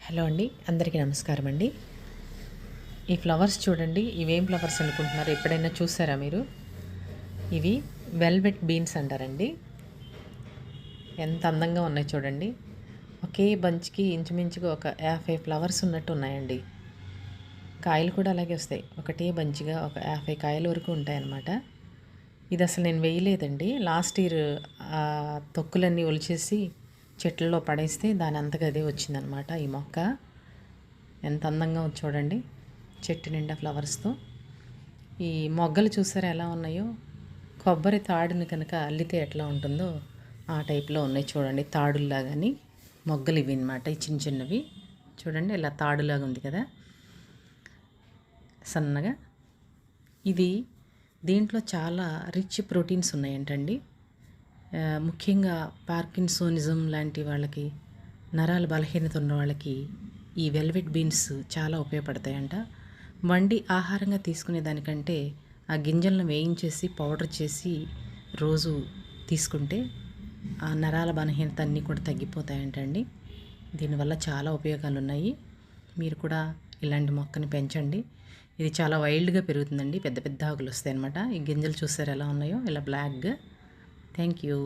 Hello అండి, అందరికీ నమస్కారం అండి. ఈ ఫ్లవర్స్ చూడండి, ఇవేం ఫ్లవర్స్ అనుకుంటున్నారు? ఎప్పుడైనా చూసారా మీరు? ఇవి వెల్వెట్ బీన్స్ అంటారండి. ఎంత అందంగా ఉన్నాయి చూడండి. ఒకే బంచ్కి ఇంచుమించుగా ఒక 50 ఫ్లవర్స్ ఉన్నట్టు ఉన్నాయండి. కాయలు కూడా అలాగే వస్తాయి. ఒకటే బంచ్గా ఒక 50 కాయల వరకు ఉంటాయన్నమాట. ఇది అసలు నేను వేయలేదండి. లాస్ట్ ఇయర్ తొక్కులన్నీ ఒలిచేసి చెట్లలో పడేస్తే దాని అంతగా అదే వచ్చిందనమాట ఈ మొక్క. ఎంత అందంగా ఉంది చూడండి, చెట్టు నిండా ఫ్లవర్స్తో. ఈ మొగ్గలు చూసారా ఎలా ఉన్నాయో? కొబ్బరి తాడుని కనుక అల్లితే ఎట్లా ఉంటుందో ఆ టైప్లో ఉన్నాయి చూడండి, తాడుల్లాగాని. మొగ్గలు ఇవి అనమాట, ఈ చిన్న చిన్నవి చూడండి, ఇలా తాడులాగా ఉంది కదా సన్నగా. ఇది దీంట్లో చాలా రిచ్ ప్రోటీన్స్ ఉన్నాయంటండి. ముఖ్యంగా పార్కిన్సోనిజం లాంటి వాళ్ళకి, నరాల బలహీనత ఉన్న వాళ్ళకి ఈ వెల్వెట్ బీన్స్ చాలా ఉపయోగపడతాయంట. వండి ఆహారంగా తీసుకునే దానికంటే ఆ గింజలను వేయించేసి పౌడర్ చేసి రోజు తీసుకుంటే ఆ నరాల బలహీనత అన్నీ కూడా తగ్గిపోతాయంటండి. దీనివల్ల చాలా ఉపయోగాలు ఉన్నాయి. మీరు కూడా ఇలాంటి మొక్కని పెంచండి. ఇది చాలా వైల్డ్గా పెరుగుతుందండి, పెద్ద పెద్ద ఆకులు వస్తాయి అన్నమాట. ఈ గింజలు చూసారు ఎలా ఉన్నాయో, ఇలా బ్లాక్గా. Thank you.